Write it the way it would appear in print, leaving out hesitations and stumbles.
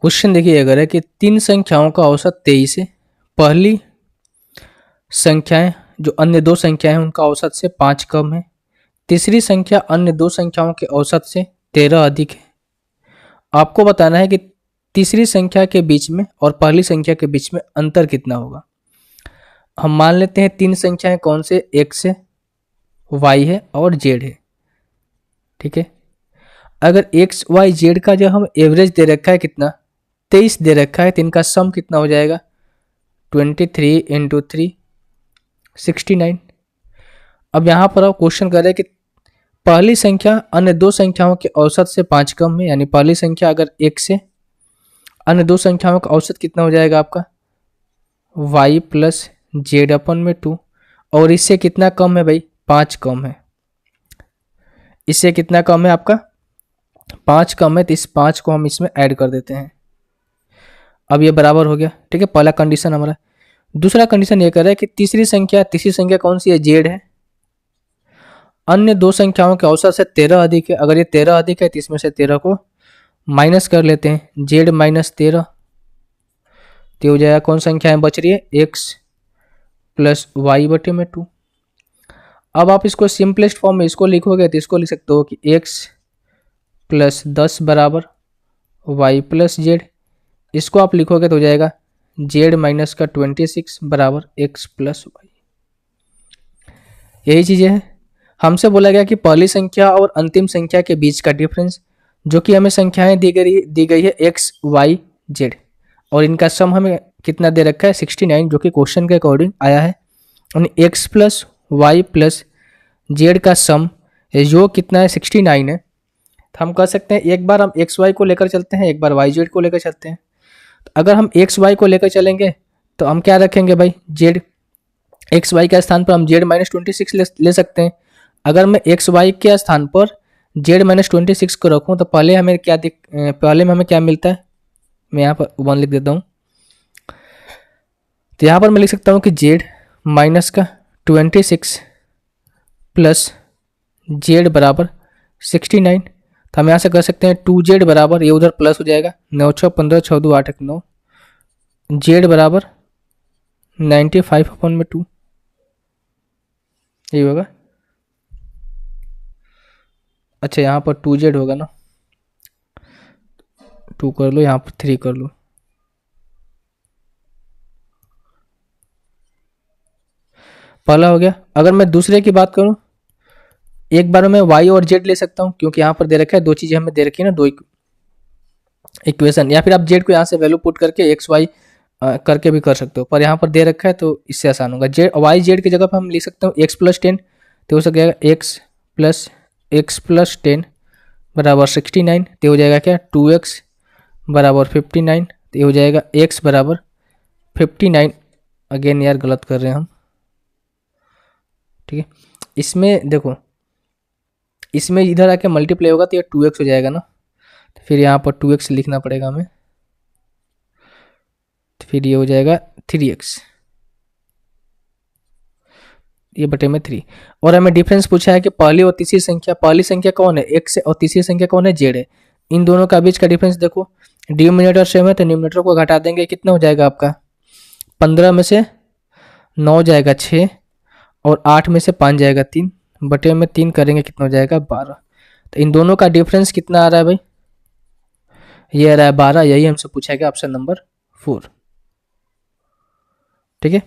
Question देखिए अगर है कि तीन संख्याओं का औसत 23 है। पहली संख्याएं जो अन्य दो संख्याएं हैं उनका औसत से 5 कम है। तीसरी संख्या अन्य दो संख्याओं के औसत से 13 अधिक है। आपको बताना है कि तीसरी संख्या के बीच में और पहली संख्या के बीच में अंतर कितना होगा। हम मान लेते हैं तीन संख्याएं कौन से, x है, y है और z है। ठीक है, अगर x y z का जो हम एवरेज दे रखा है कितना 23 दे रखा है, तो इनका सम कितना हो जाएगा 23 इंटू 3 69। अब यहाँ पर आप क्वेश्चन कर रहे हैं कि पहली संख्या अन्य दो संख्याओं के औसत से 5 कम है, यानी पहली संख्या अगर x है, अन्य दो संख्याओं का औसत कितना हो जाएगा आपका y प्लस जेड अपन में 2, और इससे कितना कम है भाई 5 कम है। इससे कितना कम है आपका 5 कम है, तो इस 5 को हम इसमें ऐड कर देते हैं। अब ये बराबर हो गया। ठीक है, पहला कंडीशन हमारा। दूसरा कंडीशन ये कर रहा है कि तीसरी संख्या कौन सी है, जेड है। अन्य दो संख्याओं के औसत से 13 अधिक है। अगर ये 13 अधिक है तो इसमें से 13 को माइनस कर लेते हैं, जेड माइनस 13, तो हो जाएगा कौन संख्या बच रही है एक्स प्लस वाई बटे में 2। अब आप इसको सिंपलेस्ट फॉर्म में इसको लिखोगे तो इसको लिख सकते हो कि x प्लस 10 बराबर y प्लस जेड। इसको आप लिखोगे तो हो जाएगा z माइनस का 26 बराबर x प्लस वाई। यही चीज़ें हैं। हमसे बोला गया कि पहली संख्या और अंतिम संख्या के बीच का डिफरेंस, जो कि हमें संख्याएं दी गई है x y z, और इनका सम हमें कितना दे रखा है 69, जो कि क्वेश्चन के अकॉर्डिंग आया है। यानी x plus Y plus Z का सम जो कितना है 69 है। तो हम कह सकते हैं एक बार हम एक्स वाई को लेकर चलते हैं, एक बार वाई जेड को लेकर चलते हैं। तो अगर हम एक्स वाई को लेकर चलेंगे तो हम क्या रखेंगे भाई, जेड, एक्स वाई के स्थान पर हम जेड माइनस 26 ले सकते हैं। अगर मैं एक्स वाई के स्थान पर जेड माइनस 26 को रखूँ तो पहले में हमें क्या मिलता है, मैं यहाँ पर 1 लिख देता हूँ। तो यहाँ पर मैं लिख सकता हूँ कि जेड माइनस का 26 प्लस जेड बराबर 69। तो हम यहाँ से कर सकते हैं 2z बराबर, ये उधर प्लस हो जाएगा 9 6 15 6 2 8 1 9, जेड बराबर 95 अपन में 2, यही होगा। अच्छा यहाँ पर 2z होगा ना, 2 कर लो, यहाँ पर 3 कर लो। पहला हो गया। अगर मैं दूसरे की बात करूं, एक बार में y और z ले सकता हूं, क्योंकि यहाँ पर दे रखा है दो चीजें हमें दे रखी है ना, दो इक्वेशन, या फिर आप z को यहाँ से वैल्यू पुट करके x y करके भी कर सकते हो, पर यहाँ पर दे रखा है तो इससे आसान होगा। y z की जगह पर हम लिख सकते हो x प्लस 10, तो हो सकेगा x प्लस 10 बराबर 69, तो हो जाएगा क्या 2x बराबर 59, तो हो जाएगा x बराबर 59। अगेन यार गलत कर रहे हैं हम। ठीक है, इसमें देखो, इसमें इधर आके मल्टीप्लाई होगा तो ये 2x हो जाएगा ना, तो फिर यहाँ पर 2x लिखना पड़ेगा हमें, तो फिर ये हो जाएगा 3x, ये बटे में 3। और हमें डिफरेंस पूछा है कि पहली और तीसरी संख्या, पहली संख्या कौन है x है और तीसरी संख्या कौन है z है। इन दोनों का बीच का डिफरेंस देखो, डिनोमिनेटर सेम है तो डिनोमिनेटर को घटा देंगे, कितना हो जाएगा आपका 15 में से 9 जाएगा 6, और 8 में से 5 जाएगा 3, बटे में 3 करेंगे कितना हो जाएगा 12। तो इन दोनों का डिफरेंस कितना आ रहा है भाई, ये आ रहा है 12। यही हमसे पूछा गया ऑप्शन नंबर 4। ठीक है।